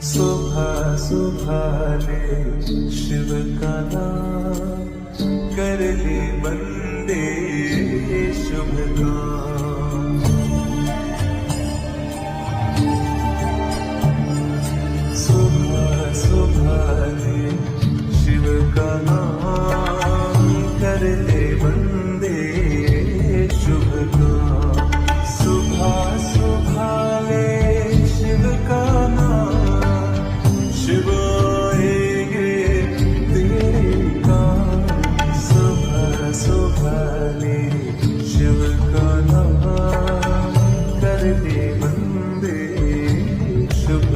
सुबह सुबह ले शिव का नाम, कर ले बंदे शुभ काम। सुबह सुबह ले शिव का नाम, कर ले बंदे शुभ काम। सुबह सुबह ले शिव का नाम, शिव आएंगे तेरे काम। सुबह सुबह ले शिव का नाम, कर ले बंदे शुभ